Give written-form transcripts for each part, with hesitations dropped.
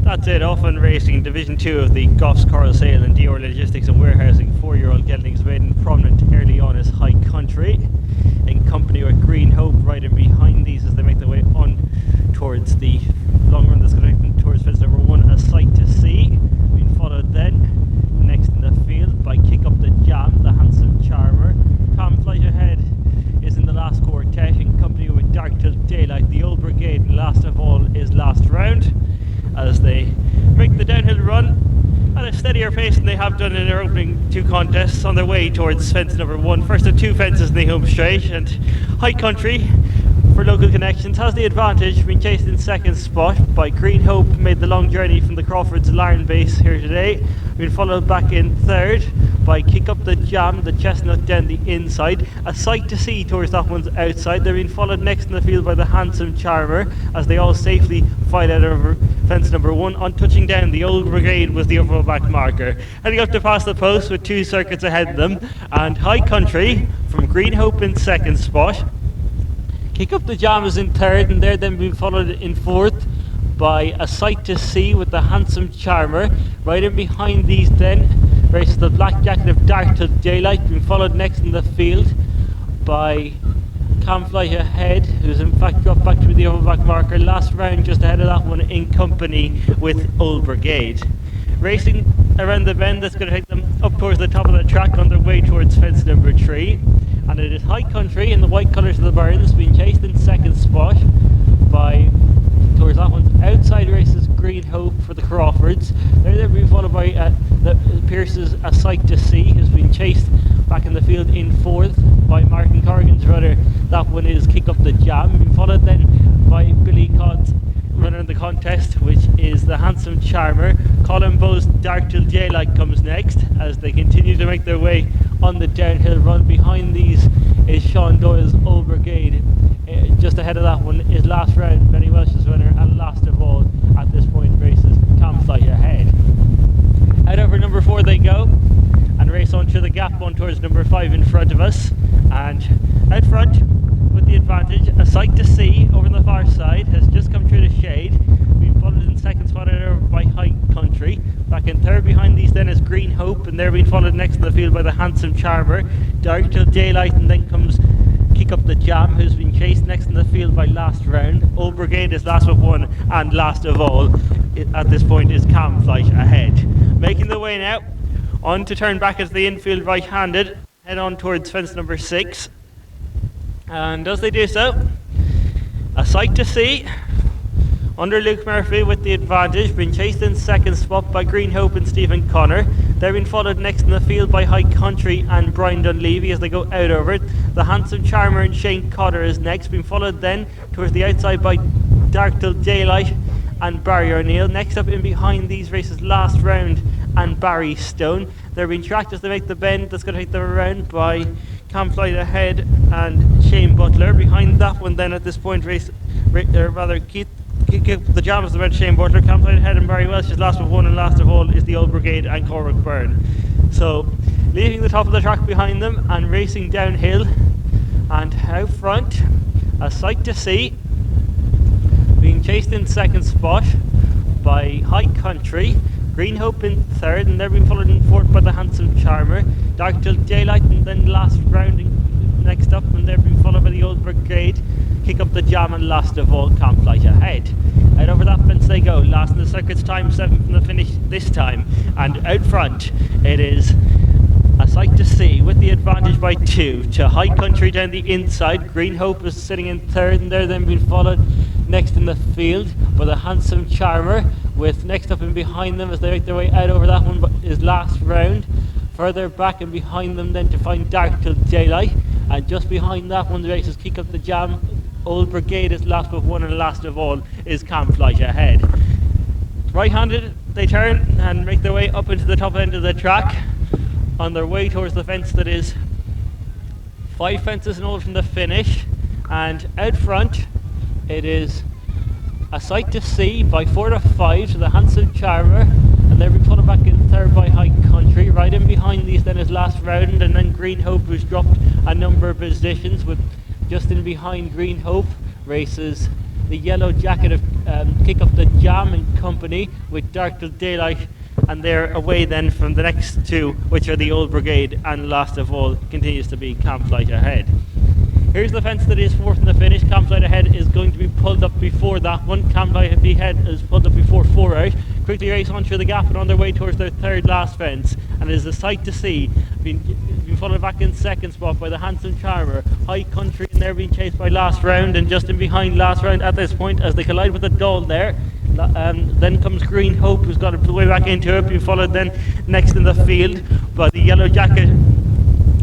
That's it, off and racing Division 2 of the Goffs Coral Sale and DR Logistics and Warehousing 4-year-old Geldings Maiden. Prominent early on is High Country, in company with Green Hope right in behind these as they make their way on towards the long run that's going to take them towards fence number 1, A Sight to See. Being followed then, next in the field, by Kick Up the Jam, the handsome charmer. Tom Flight Ahead is in the last quartet, in company with Dark Till Daylight, the Old Brigade, and last of all is Last Round, as they make the downhill run at a steadier pace than they have done in their opening 2 contests on their way towards fence number 1. First of 2 fences in the home straight, and High Country, for local connections, has the advantage, being chased in second spot by Green Hope, made the long journey from the Crawford's Larne base here today. Been followed back in third by Kick Up the Jam, the chestnut down the inside. A Sight to See towards that one's outside. They're being followed next in the field by the handsome charmer as they all safely file out over fence number 1. On touching down, the Old Brigade was the overall back marker. Heading up to pass the post with 2 circuits ahead of them, and High Country from Green Hope in second spot. Kick Up the Jam is in third, and they're then being followed in fourth by A Sight to See with the handsome charmer. Right in behind these then races the Black Jacket of Dark Till Daylight, being followed next in the field by Flight Ahead, who's in fact dropped back to be the overback marker. Last round just ahead of that one in company with Old Brigade. Racing around the bend that's going to take them up towards the top of the track on their way towards fence number 3. And it is High Country in the white colours of the Burns, being chased in second spot by, towards that one's outside races, Green Hope for the Crawfords. They're being followed by Pierce's A Sight to See, who's been chased back in the field in fourth by Martin Corrigan's runner. That one is Kick Up the Jam, being followed then by Billy Codd's runner in the contest, which is the handsome charmer. Colin Bowes' Dark Till Daylight comes next as they continue to make their way on the downhill run. Behind these is Sean Doyle's Old Brigade. Just ahead of that one is Last Round, Benny Welsh's runner, and last of all at this point races Flight Ahead. Out over number 4 they go and race on through the gap on towards number 5 in front of us, and out front with the advantage, A Sight to See over on the far side has just come through the shade, being followed in second spot over by High Country. Back in third behind these then is Green Hope, and they're being followed next in the field by the handsome charmer, Dark Till Daylight, and then comes Kick Up the Jam, who's been chased next in the field by Last Round. Old Brigade is last of 1, and last of all at this point is Flight Ahead. Making the way now on to turn back as the infield right-handed, head on towards fence number 6. And as they do so, A Sight to See under Luke Murphy with the advantage, being chased in second spot by Green Hope and Stephen Connor. They're being followed next in the field by High Country and Brian Dunleavy as they go out over it. The handsome charmer and Shane Cotter is next, being followed then towards the outside by Dark Till Daylight and Barry O'Neill. Next up in behind these races Last Round and Barry Stone. They're being tracked as they make the bend that's going to take them around by Flight Ahead and Shane Butler. Behind that one then at this point Keith Kick Up the Jam is the red Shane Butler. Flight Ahead and Barry Welsh is last of 1, and last of all is the Old Brigade and Cormac Byrne. So leaving the top of the track behind them and racing downhill, and out front A Sight to See, being chased in second spot by High Country. Green Hope in third, and they're being followed in fourth by the handsome charmer. Dark Till Daylight, and then Last Round next up, and they're being followed by the Old Brigade, Kick Up the Jam, and last of all Flight Ahead. Out over that fence they go, last in the circuit's time, 7 from the finish this time, and out front it is A Sight to See with the advantage by 2 to High Country down the inside. Green Hope is sitting in third, and they're then being followed next in the field by the handsome charmer, with next up and behind them as they make their way out over that one is Last Round. Further back and behind them then to find Dark Till Daylight, and just behind that one the races Kick Up the Jam. Old Brigade is last of 1, and last of all is Flight Ahead. Right-handed they turn and make their way up into the top end of the track on their way towards the fence that is 5 fences in all from the finish, and out front it is A Sight to See by 4 to 5 to the handsome charmer, and they're being followed back in third by High Country. Right in behind these then is Last Round, and then Green Hope, who's dropped a number of positions, with just in behind Green Hope races the Yellow Jacket of Kick Up the Jam and Company with Dark Till Daylight, and they're away then from the next two, which are the Old Brigade, and last of all continues to be Camplight Ahead. Here's the fence that is fourth in the finish. Camplight Ahead is going to be pulled up before that one. Camplight Ahead is pulled up before 4 out. Quickly race on through the gap and on their way towards their third last fence. And it is a sight to see. Being followed back in second spot by the Handsome Charmer. High Country, and they're being chased by Last Round, and just in behind Last Round at this point as they collide with the Doll there. Then comes Green Hope, who's got a way back into it, being followed then next in the field by the Yellow Jacket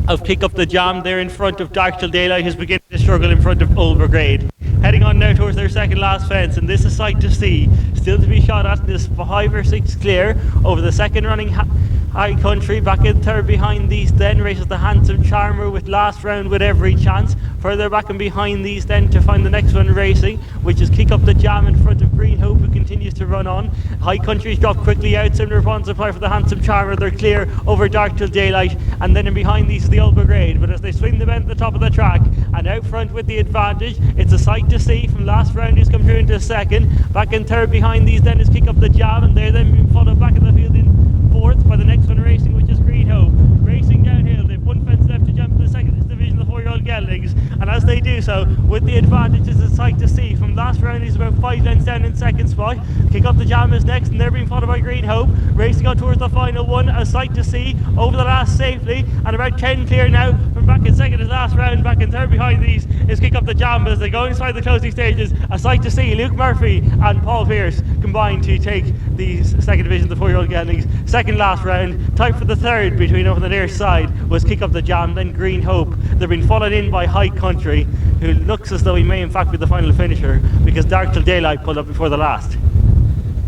of Kick Up the Jam. They're in front of Dark Till Daylight, who's beginning to struggle in front of Old Brigade. Heading on now towards their second last fence, and this is sight to see. Still to be shot at, this 5 or 6 clear over the second running High Country. Back in third behind these then races the Handsome Charmer with Last Round with every chance. Further back and behind these then to find the next one racing, which is Kick Up the Jam in front of Green Hope, who continues to run on. High Country's dropped quickly out. Similar upon supply for the Handsome Charmer. They're clear over Dark Till Daylight, and then in behind these is the Old Brigade. But as they swing the bend at the top of the track and out front with the advantage, it's a sight to see from Last Round, who's come through into second. Back in third behind these then is Kick Up the Jam, and they're then being followed back in the field in fourth by the next one racing, which is Green Hope. Racing downhill, they've one fence left to jump to the second division of the 4-year-old Geldings, and as they do so, with the advantage, it's a sight to see. From Last Round, he's about 5 lengths down in second spot. Kick Up the Jam is next, and they're being followed by Green Hope. Racing on towards the final one, a sight to see over the last safely, and about 10 clear now. From back in second is Last Round. Back in third behind these is Kick Up the Jam. But as they go inside the closing stages, a sight to see. Luke Murphy and Paul Pearce combined to take the second division of the 4-year-old Geldings. Second last round, tied for the third between over the near side was Kick Up the Jam, then Green Hope. They're being followed in by High Country, who looks as though he may in fact be the final finisher, because Dark Till Daylight pulled up before the last.